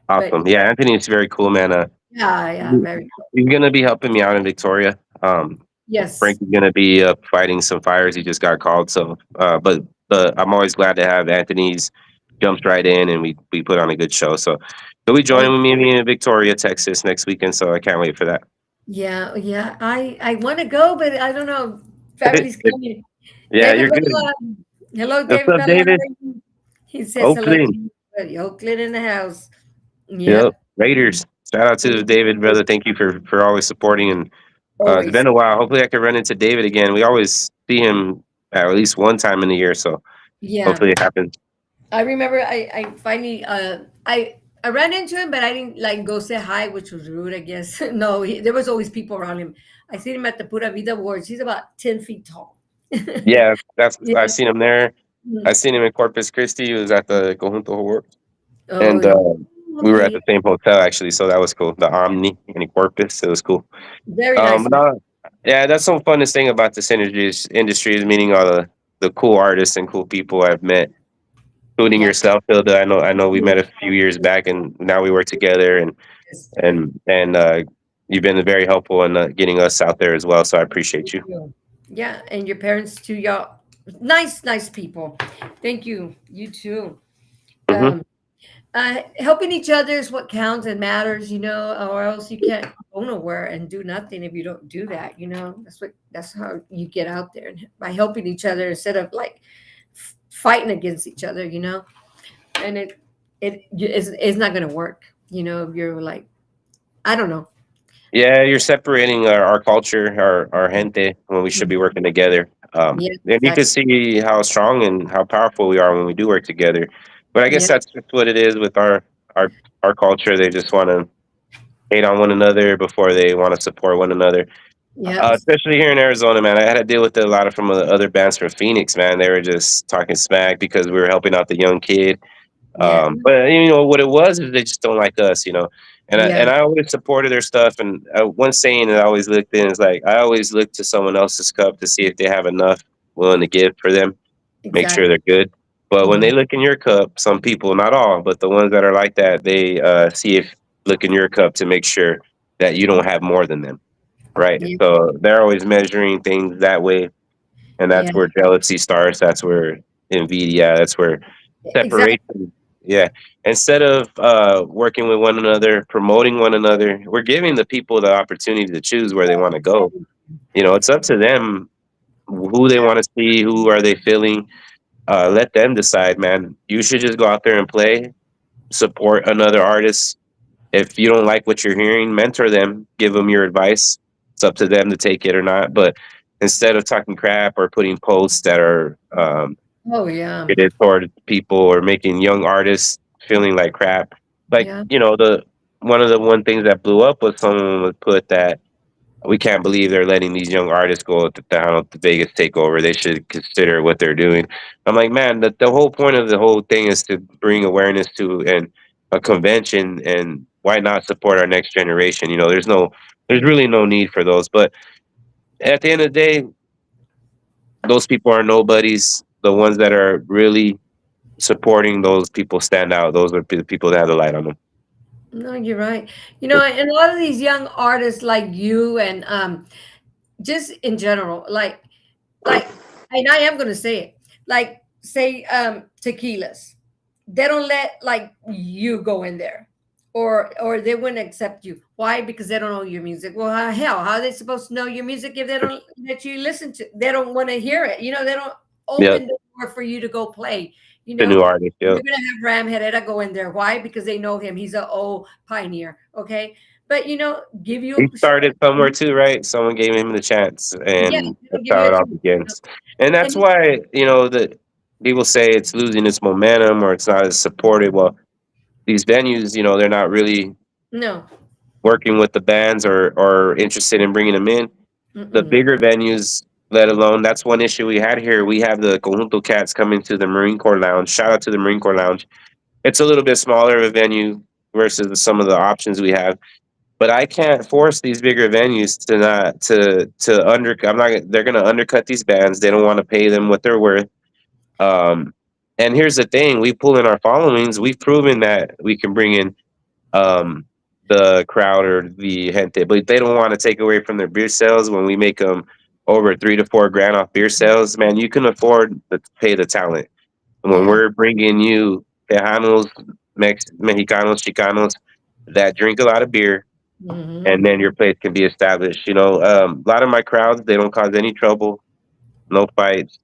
But Awesome. Yeah, Anthony is very cool, man. yeah, yeah, very cool. He's gonna be helping me out in Victoria. Yes, Frankie's gonna be fighting some fires. He just got called, so but I'm always glad to have Anthony's jumps right in, and we put on a good show. So he'll be oh joining with me in Victoria, Texas next weekend. So I can't wait for that. yeah, yeah. I want to go, but I don't know. Family's coming. Yeah, David you're good. Bella. Hello, What's David up, Bella. David? He says hello to Oakland. you. Oakland in the house. Yep. Yep. Raiders. Shout out to David, brother. Thank you for always supporting. And it's Always. been a while. Hopefully, I can run into David again. We always see him at least one time in the year. So Yeah. hopefully, it happens. I remember I finally I ran into him, but I didn't like go say hi, which was rude, I guess. No, there was always people around him. I seen him at the Pura Vida Awards. He's about 10 feet tall. Yeah, that's Yeah. I've seen him there. Mm. I've seen him in Corpus Christi. He was at the Conjunto Award, Oh, and we were at okay. the same hotel actually. So that was cool. The Omni in Corpus. It was cool. Very nice But man. yeah, that's some funnest thing about this industry is meeting all the cool artists and cool people I've met, including Yeah. yourself, Hilda. I know we met a few years back, and now we work together, and Yes. you've been very helpful in getting us out there as well. So I appreciate Thank you. you. Yeah, and your parents too, y'all. Nice, nice people. Thank you. You too. Hmm. Um, helping each other is what counts and matters, or else you can't go nowhere and do nothing if you don't do that. That's how you get out there, and by helping each other instead of like fighting against each other. And it's not gonna work, if you're like, I don't know. Yeah, you're separating our culture, our gente, when we should be working together. Yeah, And you can exactly. see how strong and how powerful we are when we do work together. But I guess Yeah, that's just what it is with our our culture. They just want to hate on one another before they want to support one another. yeah, Especially here in Arizona, man. I had to deal with a lot of from the other bands from Phoenix, man. They were just talking smack because we were helping out the young kid. yeah, But what it was is they just don't like us, you know. yeah, And I always supported their stuff. And one saying that I always looked in is like I always look to someone else's cup to see if they have enough willing to give for them, make sure exactly. they're good. But when they Mhm. look in your cup, some people, not all, but the ones that are like that, they see if look in your cup to make sure that you don't have more than them, right? Yeah, So they're always measuring things that way, and yeah, that's where jealousy starts. That's where envy. That's where exactly. separation. Yeah. Instead of working with one another, promoting one another, we're giving the people the opportunity to choose where they want to go. It's up to them who they want to see, who are they feeling. Let them decide, man. You should just go out there and play, support another artist. If you don't like what you're hearing, mentor them, give them your advice. It's up to them to take it or not. But instead of talking crap or putting posts that are Oh yeah, targeted toward people or making young artists feeling like crap. Like, yeah. the one of the one things that blew up was someone would put that we can't believe they're letting these young artists go down at the Vegas takeover. They should consider what they're doing. I'm like, man, the whole point of the whole thing is to bring awareness to and a convention, and why not support our next generation? There's really no need for those. But at the end of the day, those people are nobodies. The ones that are really supporting those people stand out. Those are the people that have the light on them. No, you're right. And a lot of these young artists like you and just in general, like and I am gonna say it, like say tequilas. They don't let like you go in there. Or they wouldn't accept you. Why? Because they don't know your music. Well, how are they supposed to know your music if they don't let you listen to, they don't want to hear it. They don't Yeah, open the door for you to go play. You the know, new artist. Yeah, you're gonna have Ram Herrera go in there. Why? Because they know him. He's an old pioneer. Okay. But give he you started somewhere too, right? Someone gave him the chance, yeah, and they'll that's give you how a it all chance. begins. And that's And why that people say it's losing its momentum or it's not as supported. Well, these venues, they're not really no. working with the bands or interested in bringing them in. The Mm-mm. bigger venues, let alone that's one issue we had here. We have the Conjunto Cats coming to the Marine Corps Lounge. Shout out to the Marine Corps Lounge. It's a little bit smaller of a venue versus some of the options we have. But I can't force these bigger venues to not to under. I'm not. They're going to undercut these bands. They don't want to pay them what they're worth. Um, and here's the thing: we pull in our followings. We've proven that we can bring in um, the crowd or the gente, but they don't want to take away from their beer sales when we make them over 3 to 4 grand off beer sales. Man, you can afford to pay the talent. When Yeah. we're bringing you Tejanos, Mexicanos, Chicanos that drink a lot of beer, Hmm. and then your place can be established. A lot of my crowds, they don't cause any trouble, no fights.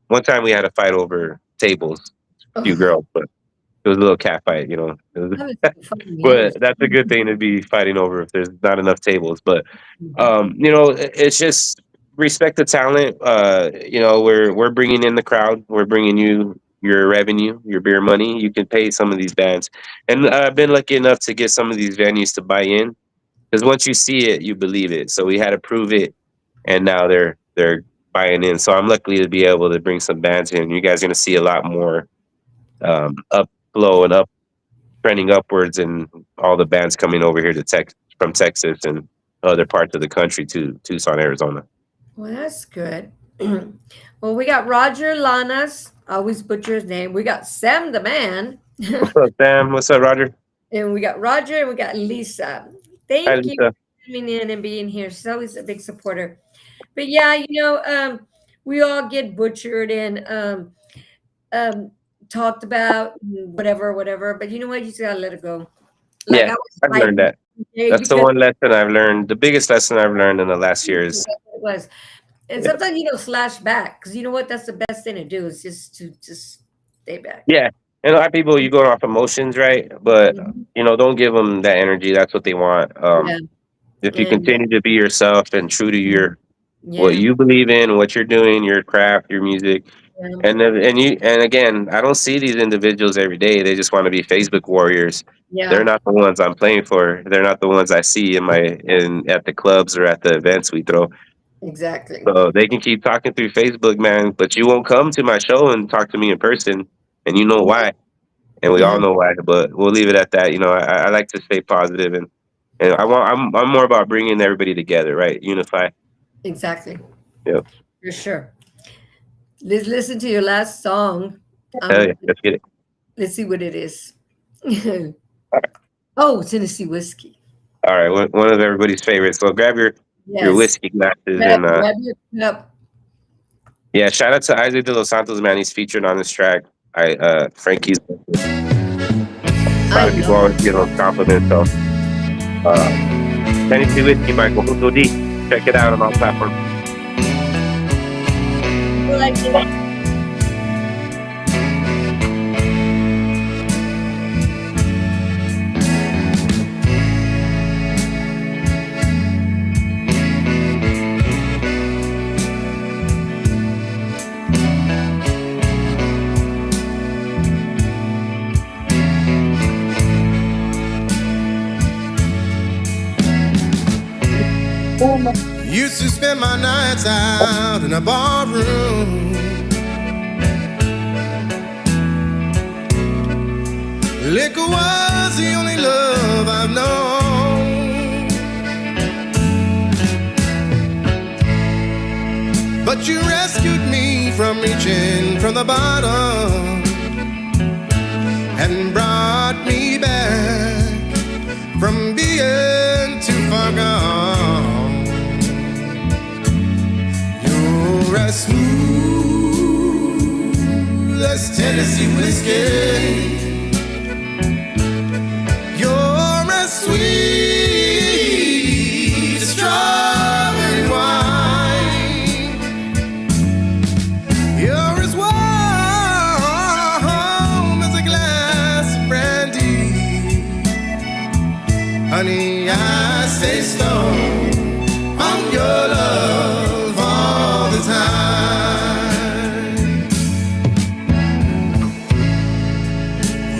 One time we had a fight over tables, a few Oh, girls, but it was a little cat fight. that was funny. Yeah. But that's a good thing to be fighting over if there's not enough tables. But Mhm. it's just respect the talent. We're bringing in the crowd. We're bringing you your revenue, your beer money. You can pay some of these bands, and I've been lucky enough to get some of these venues to buy in because once you see it, you believe it. So we had to prove it, and now they're buying in. So I'm lucky to be able to bring some bands in. You guys are going to see a lot more upflow and up trending upwards, and all the bands coming over here to from Texas and other parts of the country to Tucson, Arizona. Well, that's good. Well, we got Roger Lanas. I always butcher his name. We got Sam the man. What's up, Sam? What's up, Roger? And we got Roger and we got Lisa. Hi, Thank you Lisa. for coming in and being here. She's always a big supporter. But yeah, we all get butchered and um, talked about whatever, whatever. But you know what? You just gotta let it go. Like Yeah, I was I've learned fighting that. today That's the because one lesson I've learned. The biggest lesson I've learned in the last year is, it was. And yeah, sometimes slash back because you know what? That's the best thing to do is just stay back. yeah. And a lot of people, you go off emotions, right? But Mhm. don't give them that energy. That's what they want. Yeah, If you and continue to be yourself and true to mhm. what Yeah. you believe in, what you're doing, your craft, your music, Yeah. and again, I don't see these individuals every day. They just want to be Facebook warriors. They're Yeah. not the ones I'm playing for. They're not the ones I see in at the clubs or at the events we throw. Exactly. So they can keep talking through Facebook, man, but you won't come to my show and talk to me in person, and you know Yeah. why, and we Yeah. all know why. But we'll leave it at that. I like to stay positive, and I'm more about bringing everybody together, right? Unify. Exactly. Yeah, For sure. Let's listen to your last song. hell yeah, Um, let's get it. let's see what it is. All right, Oh, Tennessee whiskey. all right, one of everybody's favorites. So grab your Yes. whiskey glasses Grab, and grab your cup. yeah, shout out to Isaac de los Santos, man. He's featured on this track. Frankie's. A lot I of people know. always give him compliments. So uh, Tennessee whiskey, Michael Junto D. Check it out on all platforms. You like it? Used to spend my nights out in a barroom. Liquor was the only love I've known. But you rescued me from reaching from the bottom and brought me back from being too far gone. You're as smooth as Tennessee whiskey. You're as sweet as strawberry wine. You're as warm as a glass of brandy. Honey, I stay stoned on your love all the time.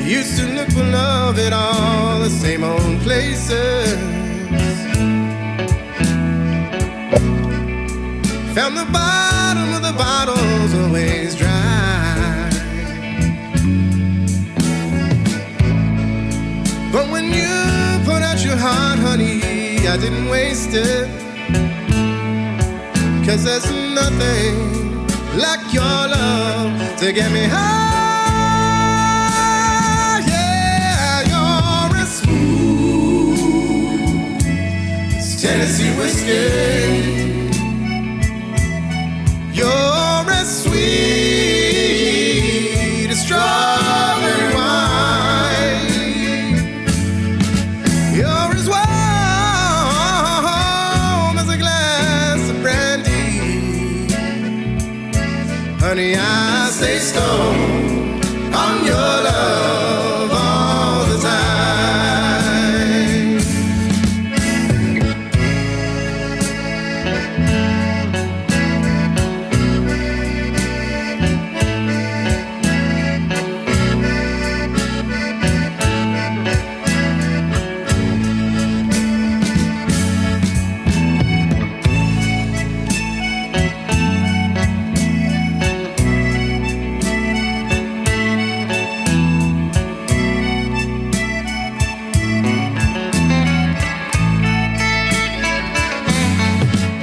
Used to look for love at all the same old places. Found the bottom of the bottles always dry. But when you put out your heart, honey, I didn't waste it. 'Cause there's nothing like your love to get me high. Yeah, you're as smooth as Tennessee whiskey. You're as sweet as strawberry wine. You're as warm as a glass of brandy. Honey, I stay stoned on your love all the time.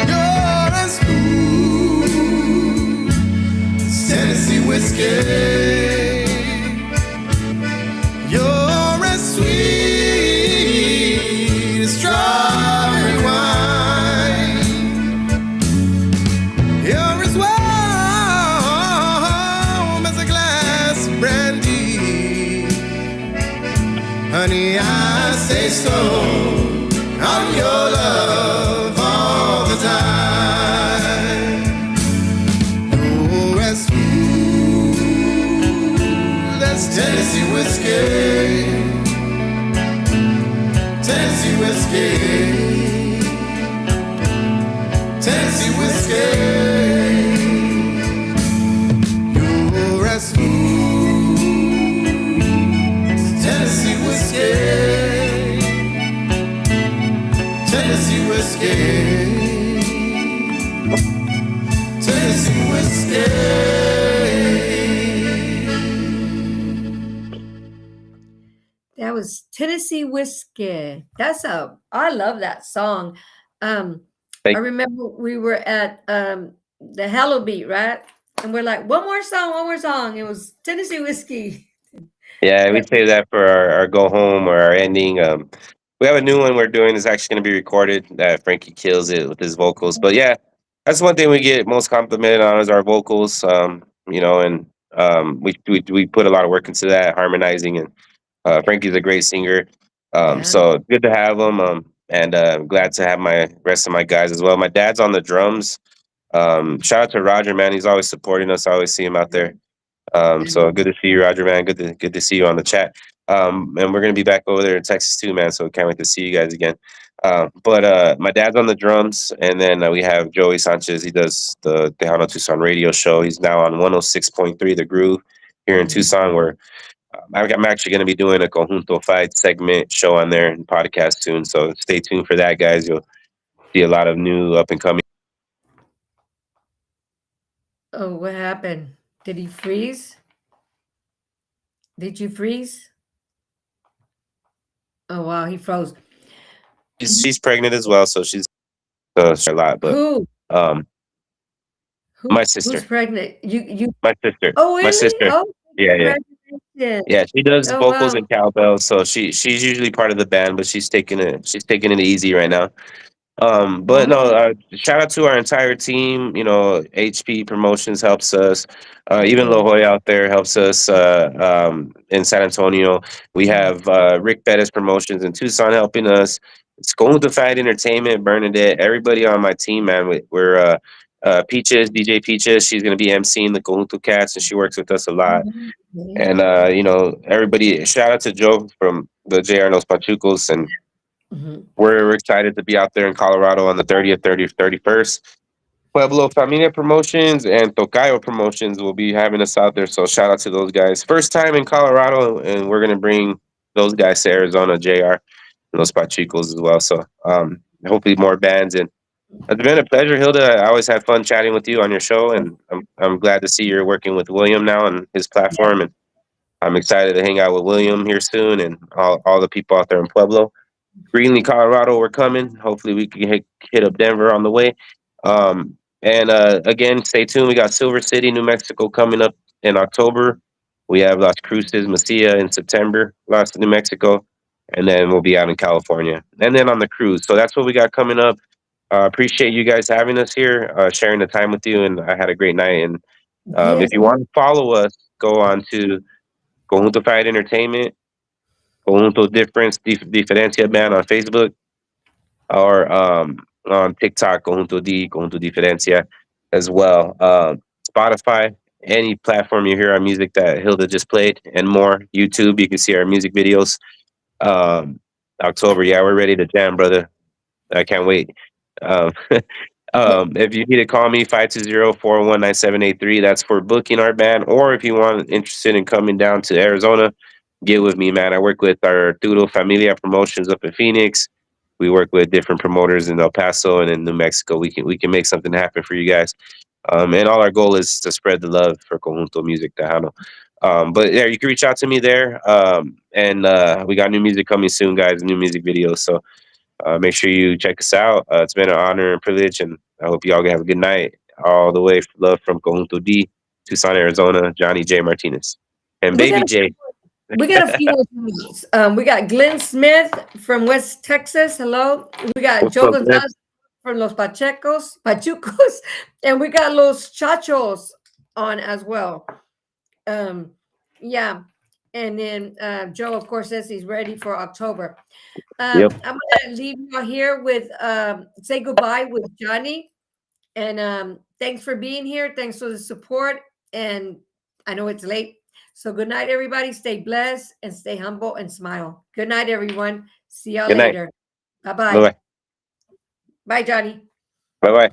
You're as smooth as Tennessee whiskey. You're as sweet as strawberry wine. You're as warm as a glass of brandy. Honey, I stay stoned on your love all the time. You're as smooth as Tennessee whiskey. Tennessee whiskey. Tennessee whiskey. whiskey, Tennessee whiskey. That was Tennessee Whiskey. I love that song. Um, I Like, remember we were at the Hello Beat, right? And we're like, one more song, one more song. It was Tennessee Whiskey. yeah, we Yeah. save that for our go home or our ending. We have a new one we're doing. It's actually going to be recorded. That Frankie kills it with his vocals. But yeah, that's one thing we get most complimented on is our vocals. And we put a lot of work into that harmonizing, and Frankie's a great singer. Yeah. So good to have him. And glad to have my rest of my guys as well. My dad's on the drums. Shout out to Roger, man. He's always supporting us. I always see him out there. So good to see you, Roger, man. Good to see you on the chat. And we're gonna be back over there in Texas too, man. So can't wait to see you guys again. But my dad's on the drums, and then we have Joey Sanchez. He does the Tejano Tucson radio show. He's now on 106.3 The Groove here in Mhm. Tucson, where I'm actually going to be doing a Conjunto Fight segment show on there and podcast soon. So stay tuned for that, guys. You'll see a lot of new up and coming. Oh, what happened? Did he freeze? Did you freeze? Oh, wow, he froze. She's pregnant as well, so she's a lot. But Who? um, Who? my Who's sister, pregnant? You? my sister, Oh, my really? sister. Oh, Yeah, yeah. congratulations. Yeah, she does Oh, vocals wow. and cowbell, so she's usually part of the band, but she's taking it easy right now. But no, Oh, shout out to our entire team. HP Promotions helps us. Even La good. Jolla out there helps us. In San Antonio, we Mhm. have Rick Bettis Promotions in Tucson helping us. It's going to Fight Entertainment, Bernadette, everybody on my team, man. We're Peaches, DJ Peaches. She's gonna be emceeing the Conjunto Cats, and she works with us a lot. Mhm. Okay. And everybody. Shout out to Joe from the JR Los Pachucos, and Mhm. we're excited to be out there in Colorado on the 30th, 30th, 31st. Pueblo Familia Promotions and Tocayo Promotions will be having us out there. So shout out to those guys. First time in Colorado, and we're going to bring those guys to Arizona, JR, and Los Pachicos as well. So hopefully more bands. And it's been a pleasure, Hilda. I always had fun chatting with you on your show, and I'm glad to see you're working with William now on his Yeah. platform. And I'm excited to hang out with William here soon and all the people out there in Pueblo. Greenlee, Colorado, we're coming. Hopefully, we can hit up Denver on the way. And again, stay tuned. We got Silver City, New Mexico coming up in October. We have Las Cruces, Mesilla in September, New Mexico. And then we'll be out in California. And then on the cruise. So that's what we got coming up. Appreciate you guys having us here, sharing the time with you. And I had a great night. And if Yes. you want to follow us, go on to Conjunto Fight Entertainment, Conjunto Diferencia Band on Facebook, or on TikTok, Conjunto Diferencia as well. Spotify, any platform you hear our music that Hilda just played, and more. YouTube, you can see our music videos. Um, October, yeah, we're ready to jam, brother. I can't wait. Um, Yeah. if you need to call me 520-419-783, that's for booking our band. Or if you want interested in coming down to Arizona, get with me, man. I work with our Arturo Familia Promotions up in Phoenix. We work with different promoters in El Paso and in New Mexico. We can make something happen for you guys. And all our goal is to spread the love for Conjunto Music Tejano. But yeah, you can reach out to me there. And we got new music coming soon, guys. New music videos. So make sure you check us out. It's been an honor and privilege, and I hope you all have a good night. All the way, love from Conjunto D, Tucson, Arizona, Johnny J. Martinez, and We got Baby a J. we got a few more songs. We got Glenn Smith from West Texas. Hello. We got What's Joe up, man? Gonzalez from Los Pachucos, and we got Los Chachos on as well. Um, yeah. And then Joe, of course, says he's ready for October. Yep. I'm gonna leave you here with say goodbye with Johnny. And thanks for being here. Thanks for the support. And I know it's late. So good night, everybody. Stay blessed and stay humble and smile. Good night, everyone. See y'all Good night. later. Bye Bye-bye. bye. Bye, Johnny. Bye bye.